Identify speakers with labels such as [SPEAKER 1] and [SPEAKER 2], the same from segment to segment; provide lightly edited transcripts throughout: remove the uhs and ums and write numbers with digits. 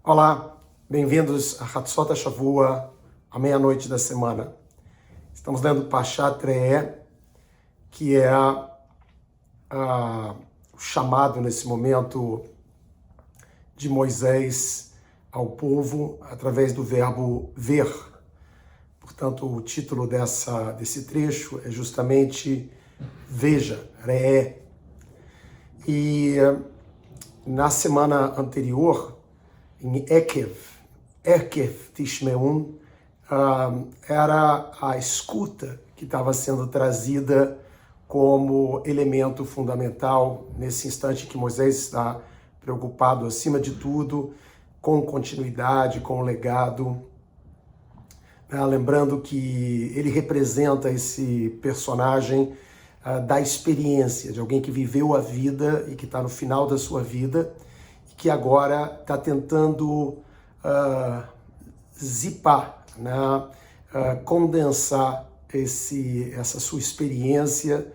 [SPEAKER 1] Olá, bem-vindos a Hatzot Shavua, a meia-noite da semana. Estamos lendo Pashat Re'eh, que é o chamado nesse momento de Moisés ao povo através do verbo ver. Portanto, o título desse trecho é justamente Veja, Re'eh. E na semana anterior, em Ekev Tishmeun, era a escuta que estava sendo trazida como elemento fundamental nesse instante que Moisés está preocupado, acima de tudo, com continuidade, com o legado. Lembrando que ele representa esse personagem da experiência, de alguém que viveu a vida e que está no final da sua vida, que agora está tentando zipar, né? Condensar essa sua experiência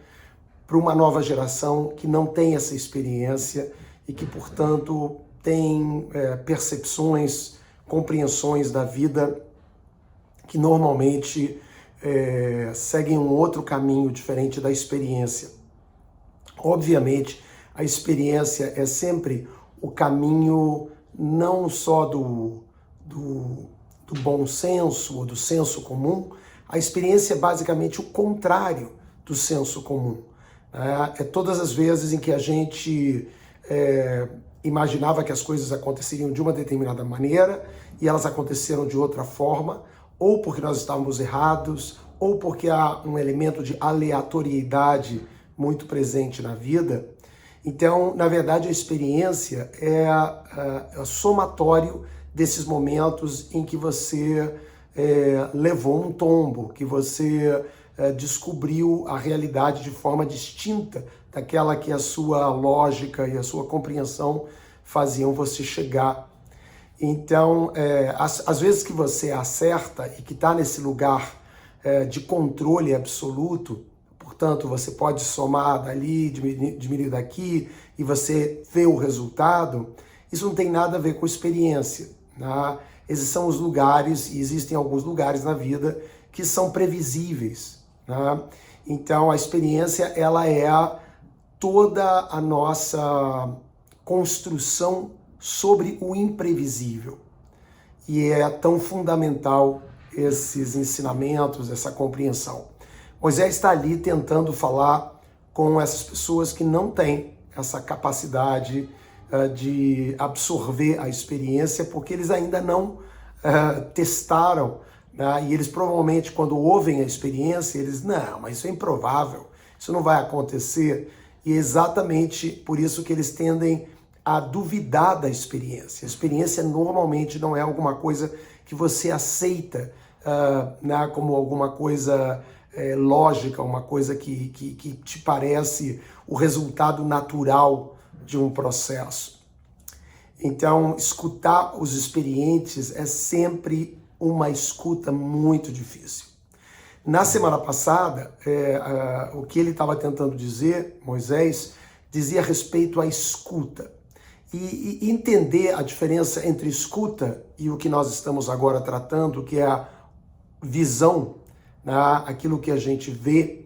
[SPEAKER 1] para uma nova geração que não tem essa experiência e que, portanto, tem percepções, compreensões da vida que normalmente seguem um outro caminho diferente da experiência. Obviamente, a experiência é sempre o caminho não só do bom senso ou do senso comum. A experiência é basicamente o contrário do senso comum. É todas as vezes em que a gente imaginava que as coisas aconteceriam de uma determinada maneira e elas aconteceram de outra forma, ou porque nós estávamos errados, ou porque há um elemento de aleatoriedade muito presente na vida. Então, na verdade, a experiência é o somatório desses momentos em que você levou um tombo, que você descobriu a realidade de forma distinta daquela que a sua lógica e a sua compreensão faziam você chegar. Então, às vezes que você acerta e que está nesse lugar de controle absoluto, portanto, você pode somar dali, diminuir daqui, e você vê o resultado, isso não tem nada a ver com experiência, né? Esses são os lugares, e existem alguns lugares na vida que são previsíveis, né? Então, a experiência, ela é toda a nossa construção sobre o imprevisível. E é tão fundamental esses ensinamentos, essa compreensão. Moisés está ali tentando falar com essas pessoas que não têm essa capacidade de absorver a experiência, porque eles ainda não testaram, né? E eles provavelmente, quando ouvem a experiência, eles, não, mas isso é improvável, isso não vai acontecer. E é exatamente por isso que eles tendem a duvidar da experiência. A experiência normalmente não é alguma coisa que você aceita né, como alguma coisa lógica, uma coisa que te parece o resultado natural de um processo. Então, escutar os experientes é sempre uma escuta muito difícil. Na semana passada, o que ele estava tentando dizer, Moisés, dizia respeito à escuta. E entender a diferença entre escuta e o que nós estamos agora tratando, que é a visão, né, aquilo que a gente vê.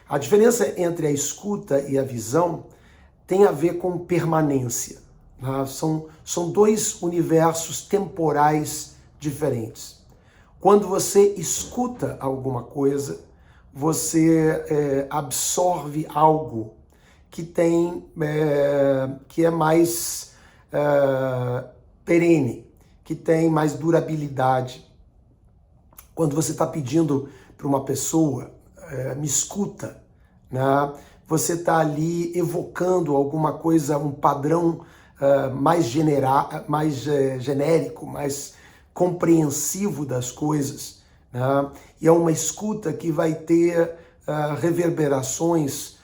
[SPEAKER 1] A diferença entre a escuta e a visão tem a ver com permanência, né? São dois universos temporais diferentes. Quando você escuta alguma coisa, você absorve algo que que é mais perene, que tem mais durabilidade. Quando você está pedindo para uma pessoa, me escuta, né? Você está ali evocando alguma coisa, um padrão mais genérico, mais compreensivo das coisas, né? E é uma escuta que vai ter reverberações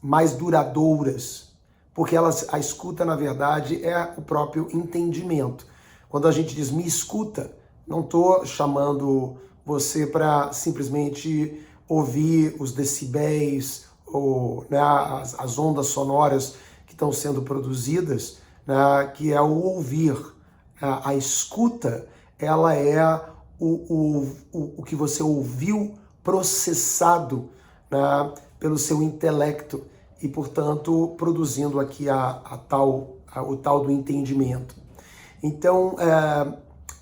[SPEAKER 1] mais duradouras, porque a escuta, na verdade, é o próprio entendimento. Quando a gente diz me escuta, não estou chamando você para simplesmente ouvir os decibéis ou, né, as ondas sonoras que estão sendo produzidas, né, que é o ouvir. A escuta, ela é o que você ouviu processado, né, pelo seu intelecto e, portanto, produzindo aqui o tal do entendimento. Então,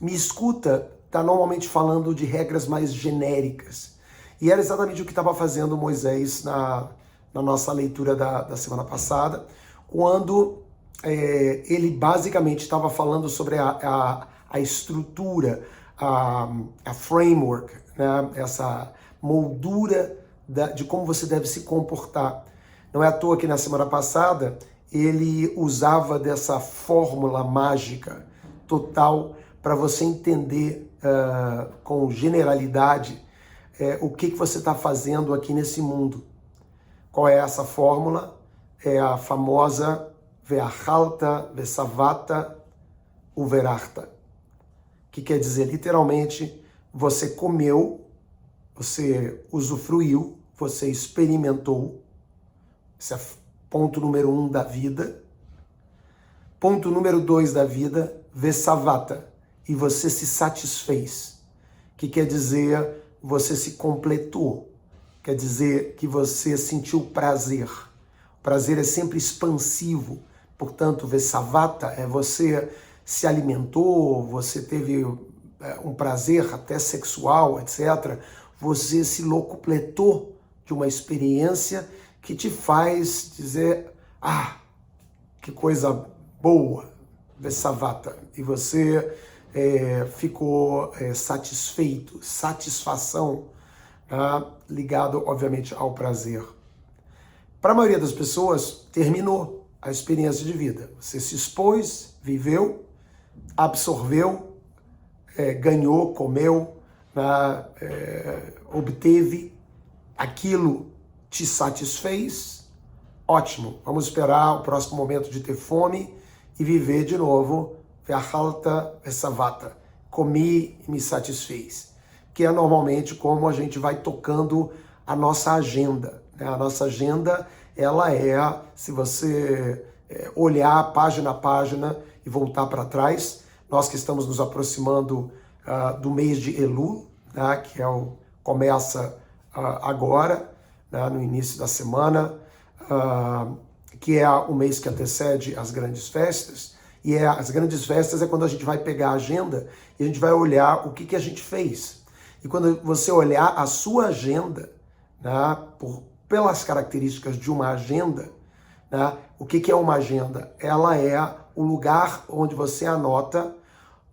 [SPEAKER 1] me escuta está normalmente falando de regras mais genéricas. E era exatamente o que estava fazendo Moisés na nossa leitura da semana passada, quando ele basicamente estava falando sobre a estrutura, a framework, né? Essa moldura de como você deve se comportar. Não é à toa que na semana passada ele usava dessa fórmula mágica total para você entender com generalidade o que você está fazendo aqui nesse mundo. Qual é essa fórmula? É a famosa Ve'achalta ve'savata uverachta, que quer dizer literalmente, você comeu, você usufruiu, você experimentou. Esse é ponto número 1 da vida. Ponto número 2 da vida, ve'savata, e você se satisfez, que quer dizer você se completou, quer dizer que você sentiu prazer. O prazer é sempre expansivo, portanto, ve'savata é você se alimentou, você teve um prazer até sexual, etc. Você se locupletou de uma experiência que te faz dizer, que coisa boa, ve'savata, e você ficou satisfeito, satisfação, ligado, obviamente, ao prazer. Para a maioria das pessoas, terminou a experiência de vida. Você se expôs, viveu, absorveu, ganhou, comeu, obteve, aquilo te satisfez, ótimo. Vamos esperar o próximo momento de ter fome e viver de novo. Ve'achalta ve'savata, comi e me satisfez, que é normalmente como a gente vai tocando a nossa agenda, né? A nossa agenda, ela se você olhar página a página e voltar para trás, nós que estamos nos aproximando do mês de Elul, né? Que começa agora, né? No início da semana, que é o mês que antecede as grandes festas. E as grandes festas é quando a gente vai pegar a agenda e a gente vai olhar o que a gente fez. E quando você olhar a sua agenda, né, pelas características de uma agenda, né, o que é uma agenda? Ela é o lugar onde você anota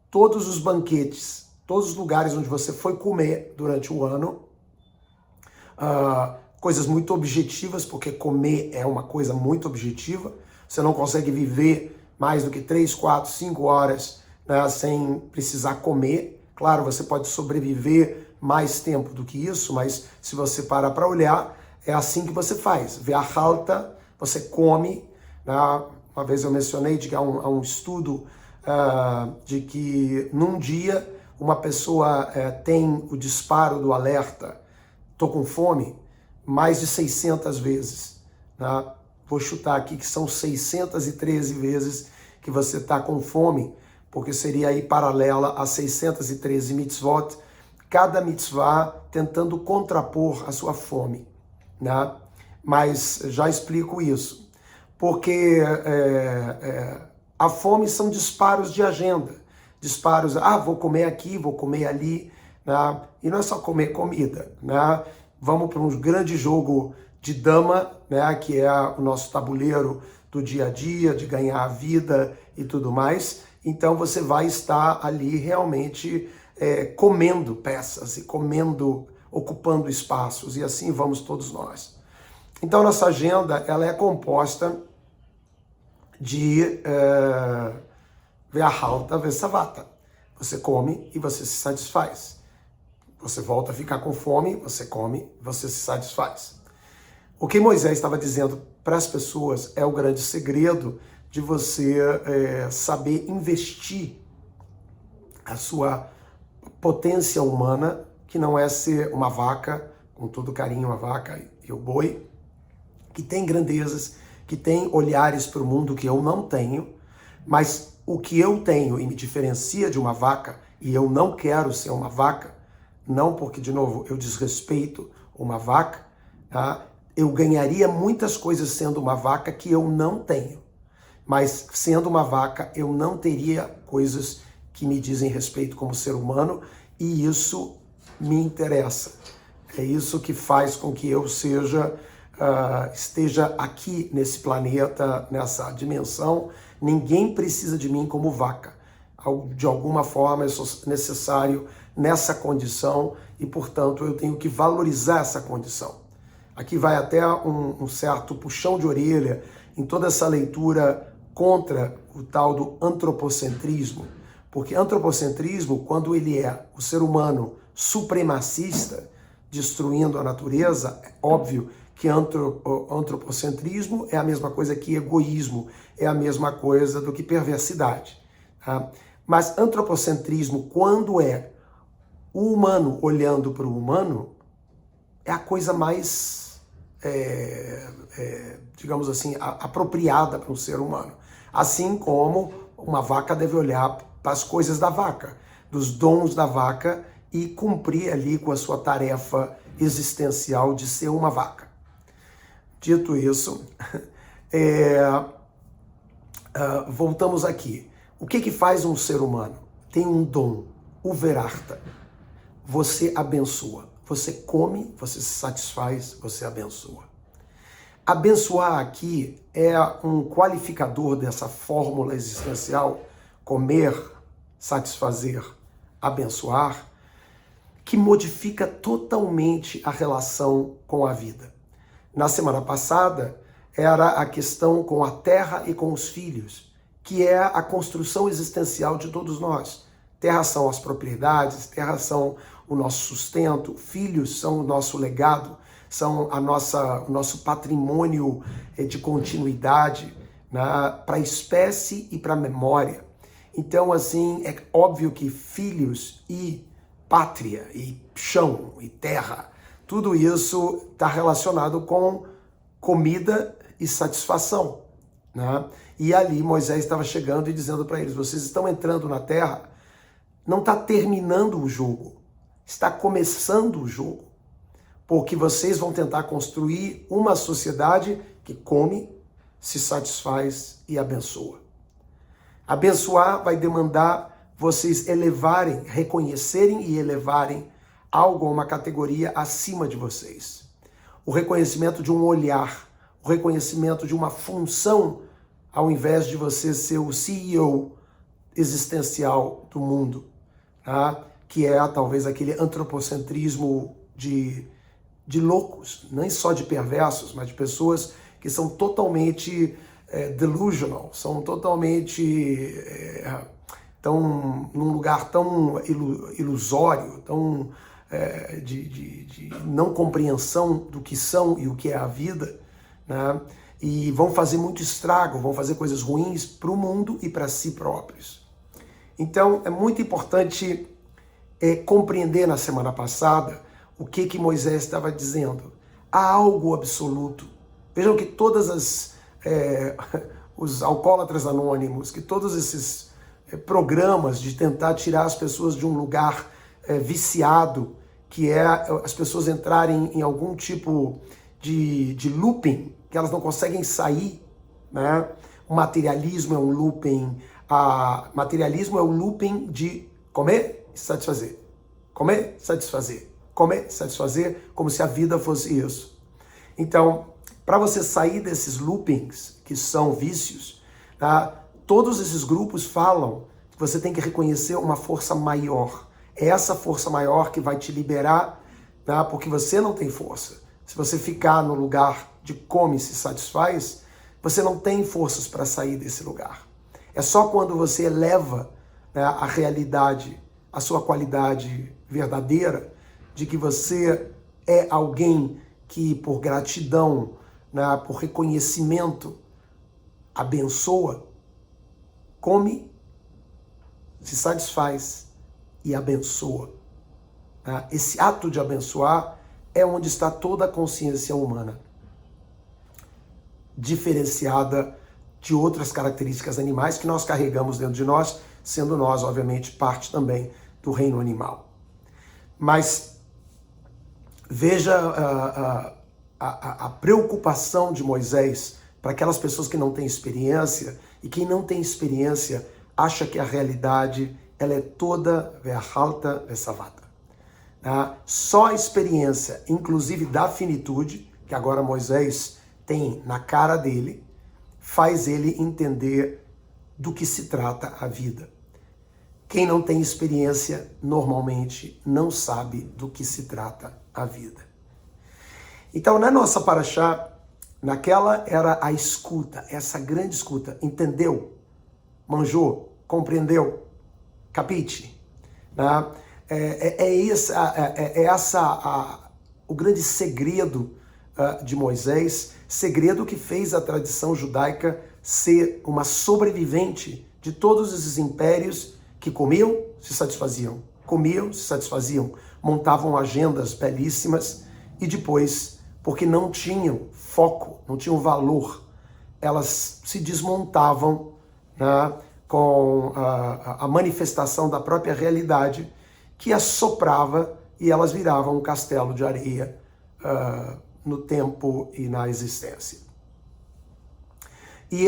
[SPEAKER 1] todos os banquetes, todos os lugares onde você foi comer durante o ano, coisas muito objetivas, porque comer é uma coisa muito objetiva. Você não consegue viver mais do que 3, 4, 5 horas, né, sem precisar comer. Claro, você pode sobreviver mais tempo do que isso, mas se você parar para olhar, é assim que você faz. Ve'achalta, você come. Né? Uma vez eu mencionei que há um estudo de que num dia uma pessoa tem o disparo do alerta, tô com fome, mais de 600 vezes. Né? Vou chutar aqui que são 613 vezes que você está com fome, porque seria aí paralela a 613 mitzvot, cada mitzvah tentando contrapor a sua fome. Né? Mas já explico isso. Porque a fome são disparos de agenda. Disparos, vou comer aqui, vou comer ali. né? E não é só comer comida, né? Vamos para um grande jogo de dama, né? Que é o nosso tabuleiro do dia a dia, de ganhar a vida e tudo mais. Então você vai estar ali realmente comendo peças e comendo, ocupando espaços, e assim vamos todos nós. Então nossa agenda ela é composta de Vyahalta Vesavata. Você come e você se satisfaz. Você volta a ficar com fome, você come, você se satisfaz. O que Moisés estava dizendo para as pessoas é o grande segredo de você saber investir a sua potência humana, que não é ser uma vaca, com todo carinho a vaca e o boi, que tem grandezas, que tem olhares para o mundo que eu não tenho, mas o que eu tenho e me diferencia de uma vaca, e eu não quero ser uma vaca, não porque, de novo, eu desrespeito uma vaca, tá? Eu ganharia muitas coisas sendo uma vaca que eu não tenho, mas sendo uma vaca eu não teria coisas que me dizem respeito como ser humano, e isso me interessa. É isso que faz com que eu esteja aqui nesse planeta, nessa dimensão. Ninguém precisa de mim como vaca. De alguma forma eu sou necessário nessa condição e, portanto, eu tenho que valorizar essa condição. Aqui vai até um certo puxão de orelha em toda essa leitura contra o tal do antropocentrismo, porque antropocentrismo, quando ele é o ser humano supremacista, destruindo a natureza, é óbvio que antropocentrismo é a mesma coisa que egoísmo, é a mesma coisa do que perversidade. Tá? Mas antropocentrismo, quando é o humano olhando para o humano, é a coisa mais, digamos assim, apropriada para um ser humano. Assim como uma vaca deve olhar para as coisas da vaca, dos dons da vaca, e cumprir ali com a sua tarefa existencial de ser uma vaca. Dito isso, voltamos aqui. O que faz um ser humano? Tem um dom, o Verarta. Você abençoa. Você come, você se satisfaz, você abençoa. Abençoar aqui é um qualificador dessa fórmula existencial, comer, satisfazer, abençoar, que modifica totalmente a relação com a vida. Na semana passada, era a questão com a terra e com os filhos, que é a construção existencial de todos nós. Terra são as propriedades, terra são o nosso sustento, filhos são o nosso legado, são o nosso patrimônio de continuidade, né, para a espécie e para a memória. Então, assim, é óbvio que filhos e pátria, e chão, e terra, tudo isso está relacionado com comida e satisfação, né? E ali Moisés estava chegando e dizendo para eles, vocês estão entrando na terra, não está terminando o jogo, está começando o jogo, porque vocês vão tentar construir uma sociedade que come, se satisfaz e abençoa. Abençoar vai demandar vocês elevarem, reconhecerem e elevarem algo, uma categoria acima de vocês. O reconhecimento de um olhar, o reconhecimento de uma função, ao invés de você ser o CEO existencial do mundo, tá? Que é talvez aquele antropocentrismo de loucos, nem só de perversos, mas de pessoas que são totalmente delusional, são totalmente tão num lugar tão ilusório, tão de não compreensão do que são e o que é a vida, né? E vão fazer muito estrago, vão fazer coisas ruins para o mundo e para si próprios. Então, é muito importante compreender na semana passada o que Moisés estava dizendo. Há algo absoluto. Vejam que os alcoólatras anônimos, que todos esses programas de tentar tirar as pessoas de um lugar viciado, que é as pessoas entrarem em algum tipo de looping, que elas não conseguem sair, né? O materialismo é um looping, materialismo é um looping de comer e satisfazer. Comer, satisfazer. Comer, satisfazer, como se a vida fosse isso. Então, para você sair desses loopings, que são vícios, tá? Todos esses grupos falam que você tem que reconhecer uma força maior. É essa força maior que vai te liberar, tá? Porque você não tem força. Se você ficar no lugar de come e se satisfaz, você não tem forças para sair desse lugar. É só quando você eleva, né, a realidade, a sua qualidade verdadeira, de que você é alguém que, por gratidão, né, por reconhecimento, abençoa, come, se satisfaz e abençoa. Né? Esse ato de abençoar é onde está toda a consciência humana, diferenciada de outras características animais que nós carregamos dentro de nós, sendo nós, obviamente, parte também do reino animal. Mas veja a preocupação de Moisés para aquelas pessoas que não têm experiência, e quem não tem experiência acha que a realidade ela é toda verhalta vesavata. Só a experiência, inclusive da finitude, que agora Moisés tem na cara dele, faz ele entender do que se trata a vida. Quem não tem experiência, normalmente, não sabe do que se trata a vida. Então, na nossa paraxá, naquela era a escuta, essa grande escuta. Entendeu? Manjou? Compreendeu? Capite? Né? O grande segredo de Moisés, segredo que fez a tradição judaica ser uma sobrevivente de todos esses impérios que comiam, se satisfaziam, montavam agendas belíssimas e depois, porque não tinham foco, não tinham valor, elas se desmontavam, né, com a manifestação da própria realidade que as soprava e elas viravam um castelo de areia no tempo e na existência. E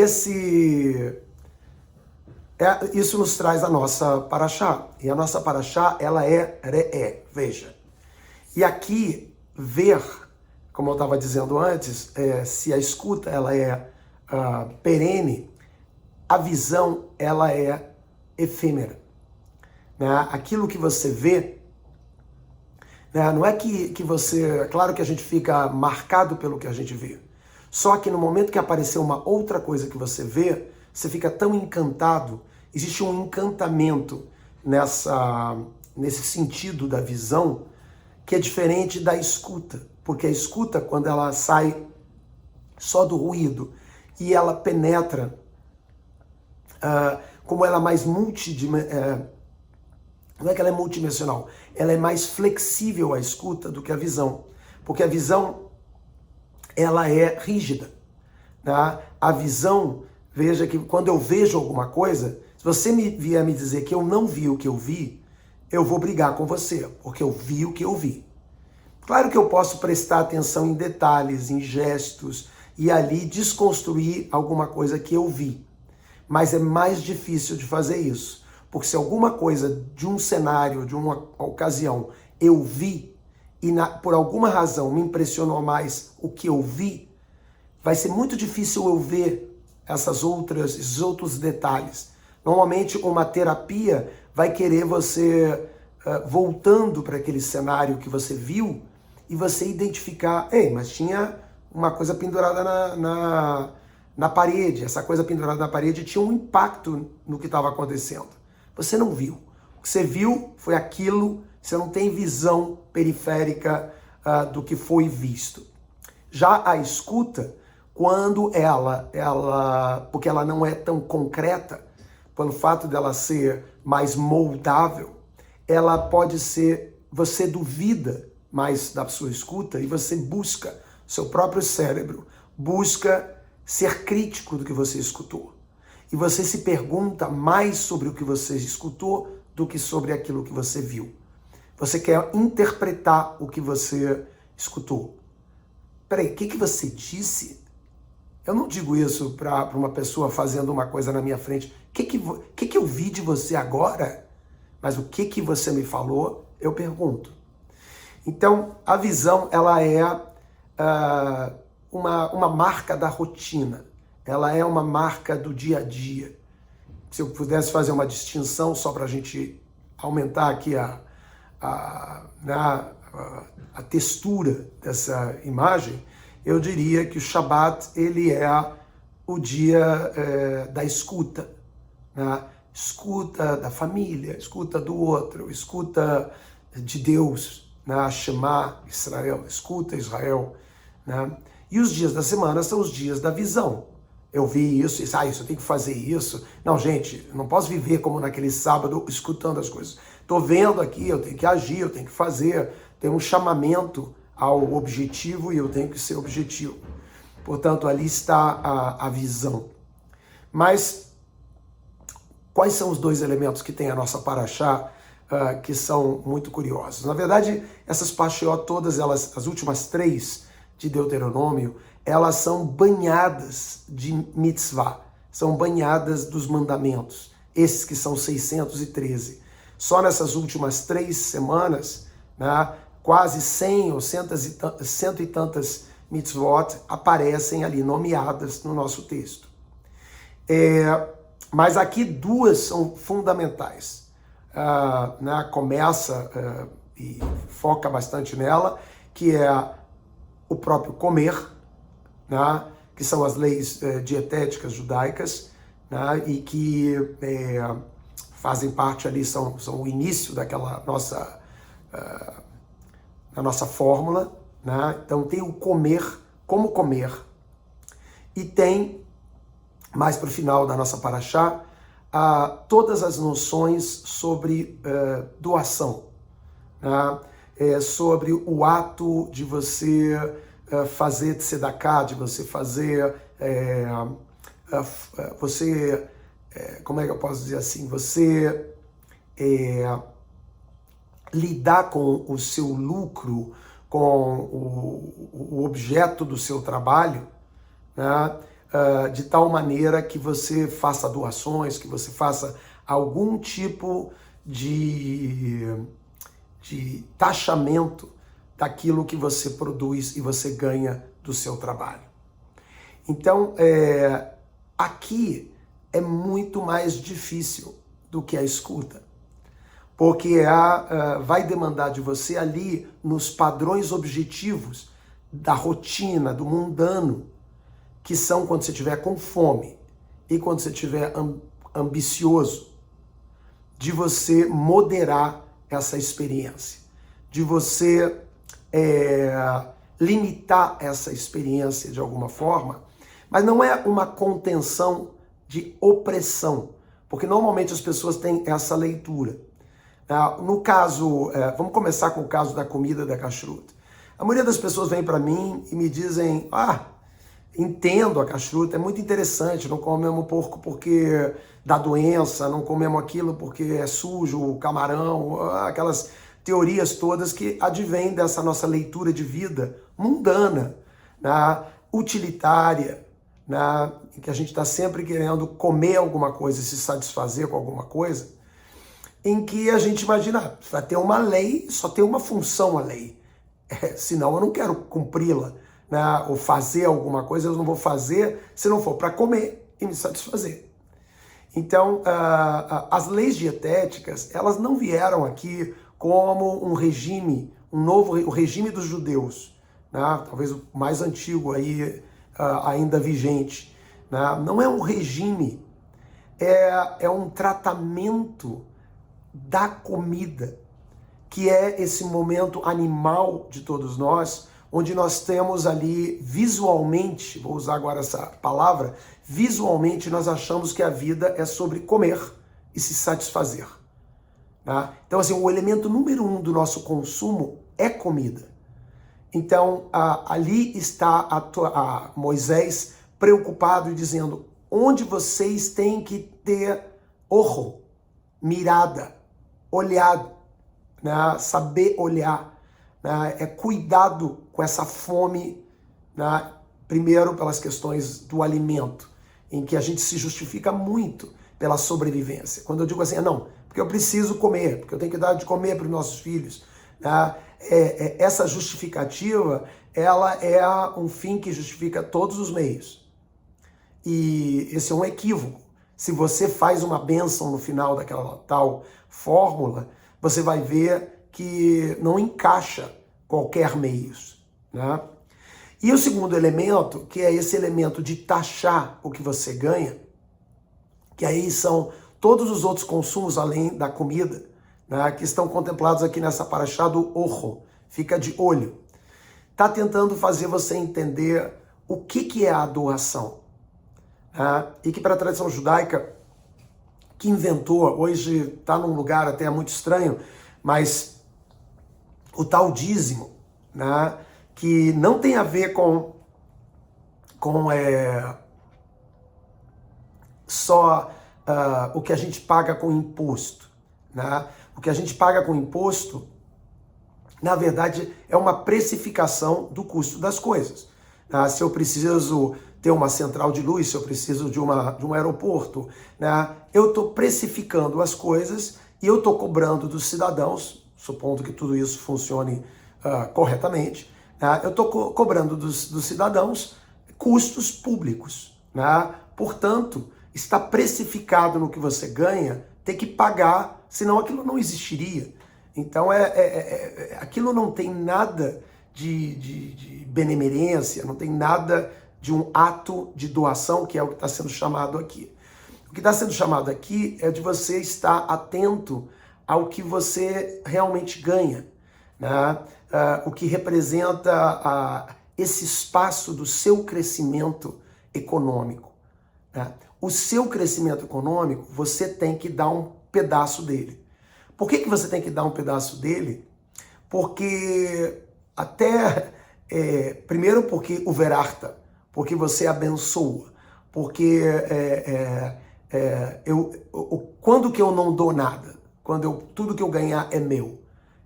[SPEAKER 1] isso nos traz a nossa paraxá. E a nossa paraxá, ela é re'é, veja. E aqui, ver, como eu estava dizendo antes, se a escuta ela é perene, a visão ela é efêmera. Né? Aquilo que você vê, né? Não é que você... É claro que a gente fica marcado pelo que a gente vê. Só que no momento que aparecer uma outra coisa que você vê, você fica tão encantado. Existe um encantamento nesse sentido da visão que é diferente da escuta. Porque a escuta, quando ela sai só do ruído e ela penetra, como ela é mais não é que ela é multidimensional, ela é mais flexível a escuta do que a visão. Porque a visão, ela é rígida. Tá? A visão, veja que quando eu vejo alguma coisa, se você vier me dizer que eu não vi o que eu vi, eu vou brigar com você, porque eu vi o que eu vi. Claro que eu posso prestar atenção em detalhes, em gestos, e ali desconstruir alguma coisa que eu vi. Mas é mais difícil de fazer isso. Porque se alguma coisa de um cenário, de uma ocasião, eu vi, e por alguma razão me impressionou mais o que eu vi, vai ser muito difícil eu ver esses outros detalhes. Normalmente uma terapia vai querer você voltando para aquele cenário que você viu e você identificar, mas tinha uma coisa pendurada na parede, essa coisa pendurada na parede tinha um impacto no que estava acontecendo. Você não viu. O que você viu foi aquilo, você não tem visão periférica do que foi visto. Já a escuta, quando porque ela não é tão concreta, pelo fato dela ser mais moldável, ela pode ser, você duvida mais da sua escuta e você busca, seu próprio cérebro busca ser crítico do que você escutou. E você se pergunta mais sobre o que você escutou do que sobre aquilo que você viu. Você quer interpretar o que você escutou. Peraí, o que você disse? Eu não digo isso para uma pessoa fazendo uma coisa na minha frente. O que eu vi de você agora? Mas o que você me falou, Eu pergunto. Então, a visão, ela é uma marca da rotina. Ela é uma marca do dia a dia. Se eu pudesse fazer uma distinção, só para a gente aumentar aqui a textura dessa imagem, eu diria que o Shabat, ele é o dia da escuta, né? Escuta da família, escuta do outro, escuta de Deus, né? Shema Israel, escuta Israel, né? E os dias da semana são os dias da visão. Eu vi isso, isso eu tenho que fazer isso. Não, gente, não posso viver como naquele sábado escutando as coisas. Estou vendo aqui, eu tenho que agir, eu tenho que fazer, tem um chamamento ao objetivo e eu tenho que ser objetivo. Portanto, ali está a visão. Mas quais são os dois elementos que tem a nossa paraxá que são muito curiosos? Na verdade, essas paxiot todas, as últimas 3 de Deuteronômio, elas são banhadas de mitzvah, são banhadas dos mandamentos, esses que são 613. Só nessas últimas 3 semanas, né, quase 100 ou cento e tantas mitzvot aparecem ali nomeadas no nosso texto. Mas aqui 2 são fundamentais. Né, começa e foca bastante nela, que é o próprio comer, né, que são as leis dietéticas judaicas, né, e que fazem parte ali, são o início daquela nossa, da nossa fórmula, né? Então tem o comer, como comer, e tem, mais para o final da nossa paraxá, todas as noções sobre doação, né? Sobre o ato de você fazer tzedakah, de você fazer, como é que eu posso dizer assim, você lidar com o seu lucro, com o objeto do seu trabalho, né? De tal maneira que você faça doações, que você faça algum tipo de taxamento daquilo que você produz e você ganha do seu trabalho. Então, aqui é muito mais difícil do que a escuta, porque vai demandar de você ali, nos padrões objetivos da rotina, do mundano, que são quando você estiver com fome e quando você estiver ambicioso, de você moderar essa experiência, de você limitar essa experiência de alguma forma, mas não é uma contenção de opressão, porque normalmente as pessoas têm essa leitura. No caso, vamos começar com o caso da comida da kashrut. A maioria das pessoas vem para mim e me dizem, entendo a kashrut, é muito interessante, não comemos porco porque dá doença, não comemos aquilo porque é sujo, o camarão, aquelas teorias todas que advêm dessa nossa leitura de vida mundana, né, utilitária, né, em que a gente está sempre querendo comer alguma coisa e se satisfazer com alguma coisa, em que a gente imagina, vai ter uma lei, só tem uma função a lei, senão eu não quero cumpri-la, né, ou fazer alguma coisa, eu não vou fazer se não for para comer e me satisfazer. Então, as leis dietéticas, elas não vieram aqui como um regime, o regime dos judeus, né? Talvez o mais antigo aí, ainda vigente, né? Não é um regime, é um tratamento da comida, que é esse momento animal de todos nós, onde nós temos ali visualmente, vou usar agora essa palavra, visualmente nós achamos que a vida é sobre comer e se satisfazer. Tá? Então, assim, o elemento número 1 do nosso consumo é comida. Então, ali está Moisés preocupado e dizendo, onde vocês têm que ter ojo, mirada, olhado, né? Saber olhar, né? Cuidado com essa fome, né? Primeiro pelas questões do alimento, em que a gente se justifica muito pela sobrevivência. Quando eu digo assim, não, porque eu preciso comer, porque eu tenho que dar de comer para os nossos filhos, né? Essa justificativa, ela é um fim que justifica todos os meios. E esse é um equívoco. Se você faz uma bênção no final daquela tal fórmula, você vai ver que não encaixa qualquer meios, né? E o segundo elemento, que é esse elemento de taxar o que você ganha, que aí são todos os outros consumos além da comida, né, que estão contemplados aqui nessa paraxá do Ojo. Fica de olho. Está tentando fazer você entender o que é a doação. Né? E que para a tradição judaica, que inventou, hoje está num lugar até muito estranho, mas o tal dízimo, né, que não tem a ver com só o que a gente paga com imposto. Né? O que a gente paga com imposto, na verdade, é uma precificação do custo das coisas. Né? Se eu preciso ter uma central de luz, se eu preciso de um aeroporto, né? Eu estou precificando as coisas e eu estou cobrando dos cidadãos, supondo que tudo isso funcione corretamente, né? Eu estou cobrando dos cidadãos custos públicos. Né? Portanto, está precificado no que você ganha, tem que pagar, senão aquilo não existiria. Então, aquilo não tem nada de benemerência, não tem nada de um ato de doação, que é o que está sendo chamado aqui. O que está sendo chamado aqui é de você estar atento ao que você realmente ganha, né? O que representa esse espaço do seu crescimento econômico. Né? O seu crescimento econômico, você tem que dar um pedaço dele. Por que você tem que dar um pedaço dele? Porque primeiro porque o verarta, porque você abençoa, porque quando que eu não dou nada? Quando tudo que eu ganhar é meu.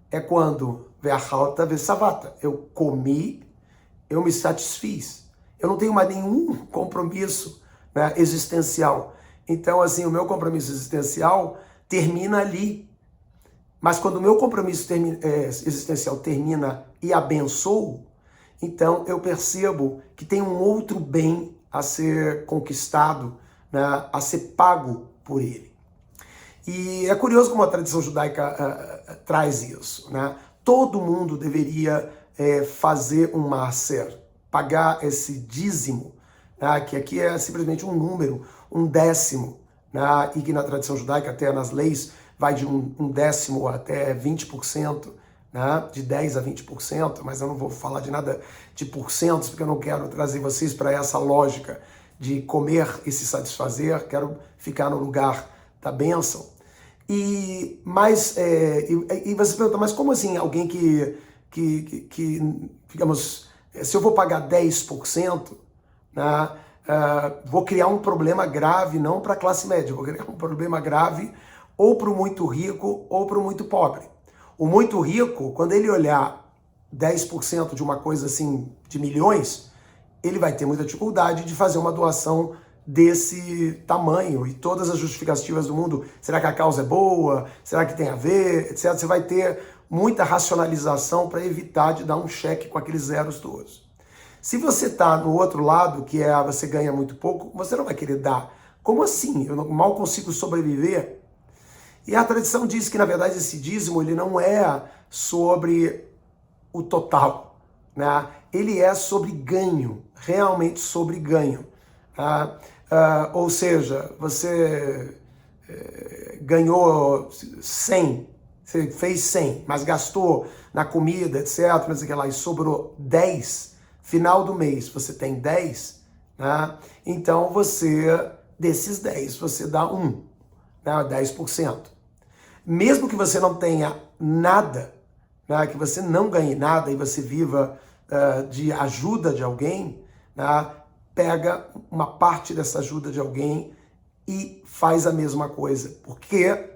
[SPEAKER 1] É quando ve'achalta ve'savata, eu comi, eu me satisfiz. Eu não tenho mais nenhum compromisso, né, existencial. Então, assim, o meu compromisso existencial termina ali. Mas quando o meu compromisso existencial termina e abençoo, então eu percebo que tem um outro bem a ser conquistado, né, a ser pago por ele. E é curioso como a tradição judaica traz isso. Né? Todo mundo deveria fazer um maaser, pagar esse dízimo, né, que aqui é simplesmente um número, um décimo, né, e que na tradição judaica, até nas leis, vai de um décimo até 20%, né, de 10% a 20%, mas eu não vou falar de nada de porcentos, porque eu não quero trazer vocês para essa lógica de comer e se satisfazer, quero ficar no lugar da bênção. E você pergunta, mas como assim alguém que digamos, se eu vou pagar 10%, né, vou criar um problema grave, não para a classe média, vou criar um problema grave ou para o muito rico ou para o muito pobre. O muito rico, quando ele olhar 10% de uma coisa assim, de milhões, ele vai ter muita dificuldade de fazer uma doação desse tamanho e todas as justificativas do mundo. Será que a causa é boa? Será que tem a ver? Etc. Você vai ter muita racionalização para evitar de dar um cheque com aqueles zeros todos. Se você está no outro lado, que é você ganha muito pouco, você não vai querer dar. Como assim? Eu mal consigo sobreviver? E a tradição diz que, na verdade, esse dízimo ele não é sobre o total, né? Ele é sobre ganho, realmente sobre ganho. Ou seja, você ganhou 100, você fez 100, mas gastou na comida, etc., não sei o que lá, e sobrou 10, final do mês você tem 10, né? Então você, desses 10, você dá 1, né? 10%. Mesmo que você não tenha nada, né? Que você não ganhe nada e você viva de ajuda de alguém, né? Pega uma parte dessa ajuda de alguém e faz a mesma coisa, porque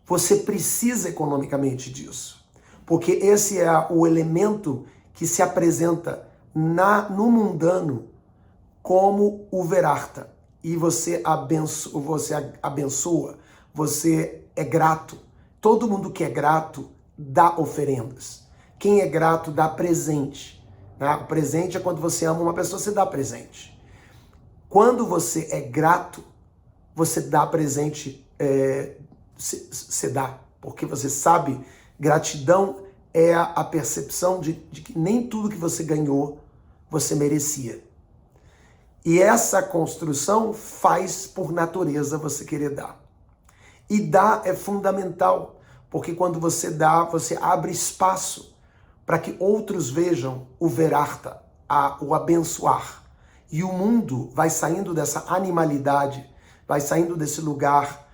[SPEAKER 1] você precisa economicamente disso, porque esse é o elemento que se apresenta no mundano como o verarta. e você abençoa, você é grato. Todo mundo que é grato dá oferendas. Quem é grato dá presente. Né? O presente é quando você ama uma pessoa, você dá presente. Quando você é grato, você dá presente, você dá, porque você sabe, gratidão é a percepção de que nem tudo que você ganhou, você merecia. E essa construção faz, por natureza, você querer dar. E dar é fundamental, porque quando você dá, você abre espaço para que outros vejam o verarta, o abençoar. E o mundo vai saindo dessa animalidade, vai saindo desse lugar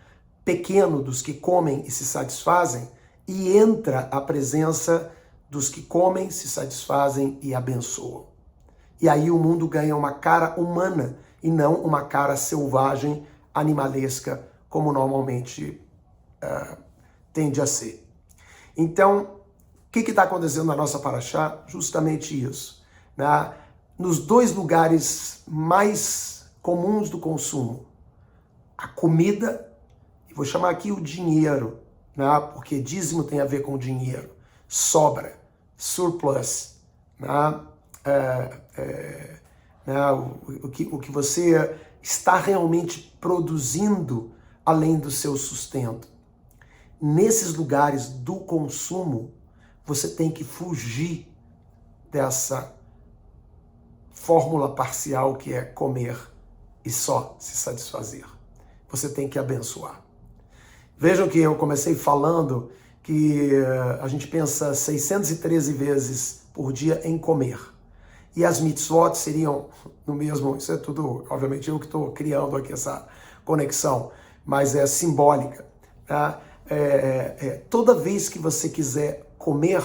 [SPEAKER 1] pequeno dos que comem e se satisfazem, e entra a presença dos que comem, se satisfazem e abençoam. E aí o mundo ganha uma cara humana e não uma cara selvagem, animalesca, como normalmente tende a ser. Então, o que está acontecendo na nossa paraxá? Justamente isso. Né? Nos dois lugares mais comuns do consumo, a comida, e vou chamar aqui o dinheiro, né? Porque dízimo tem a ver com dinheiro, sobra, surplus, né? O que você está realmente produzindo além do seu sustento. Nesses lugares do consumo, você tem que fugir dessa fórmula parcial que é comer e só se satisfazer. Você tem que abençoar. Vejam que eu comecei falando que a gente pensa 613 vezes por dia em comer. E as mitzvot seriam no mesmo, isso é tudo, obviamente eu que estou criando aqui essa conexão, mas é simbólica. Tá? Toda vez que você quiser comer,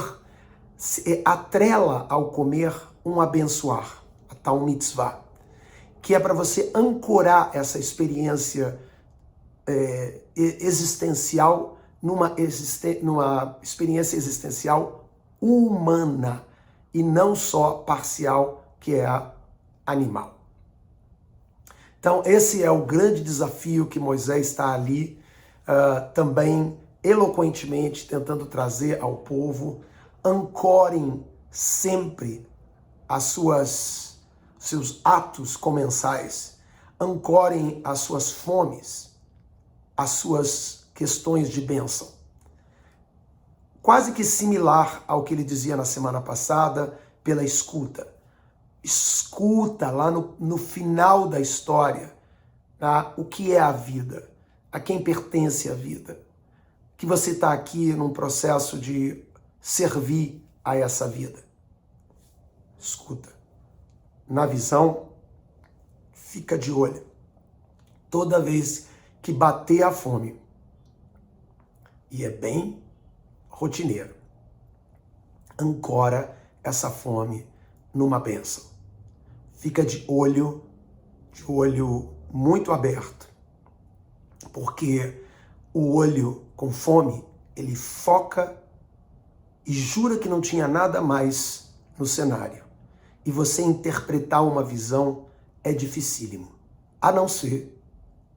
[SPEAKER 1] atrela ao comer um abençoar, a tal mitzvah, que é para você ancorar essa experiência existencial numa experiência existencial humana e não só parcial, que é a animal. Então esse é o grande desafio que Moisés está ali também eloquentemente tentando trazer ao povo. Ancorem sempre seus atos comensais, ancorem as suas fomes, as suas questões de bênção. Quase que similar ao que ele dizia na semana passada, pela escuta. Escuta lá no final da história, tá? O que é a vida, a quem pertence a vida. Que você está aqui num processo de servir a essa vida. Escuta. Na visão, fica de olho. Toda vez que bater a fome, e é bem rotineiro, ancora essa fome numa bênção. Fica de olho muito aberto, porque o olho com fome, ele foca e jura que não tinha nada mais no cenário. E você interpretar uma visão é dificílimo, a não ser,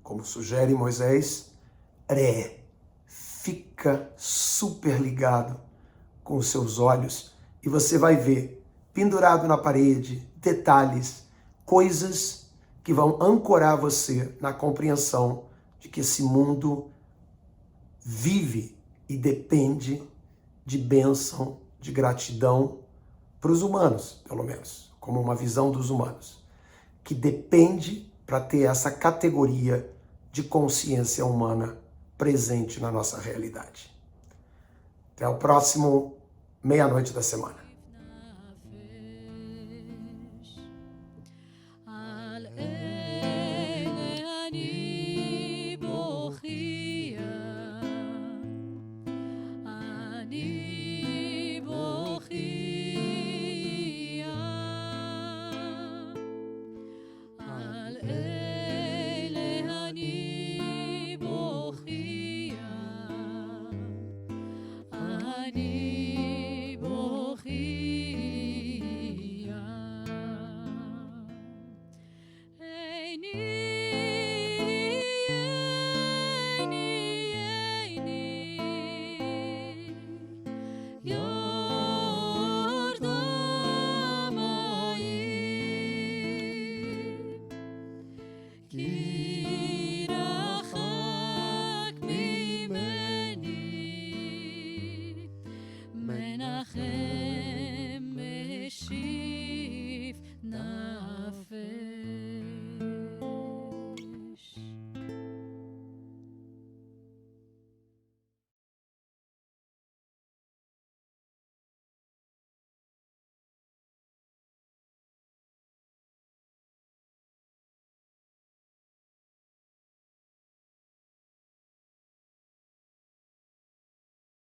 [SPEAKER 1] como sugere Moisés, fica super ligado com os seus olhos e você vai ver, pendurado na parede, detalhes, coisas que vão ancorar você na compreensão de que esse mundo vive e depende de bênção, de gratidão para os humanos, pelo menos, como uma visão dos humanos, que depende para ter essa categoria de consciência humana presente na nossa realidade. Até o próximo meia-noite da semana.
[SPEAKER 2] menachem.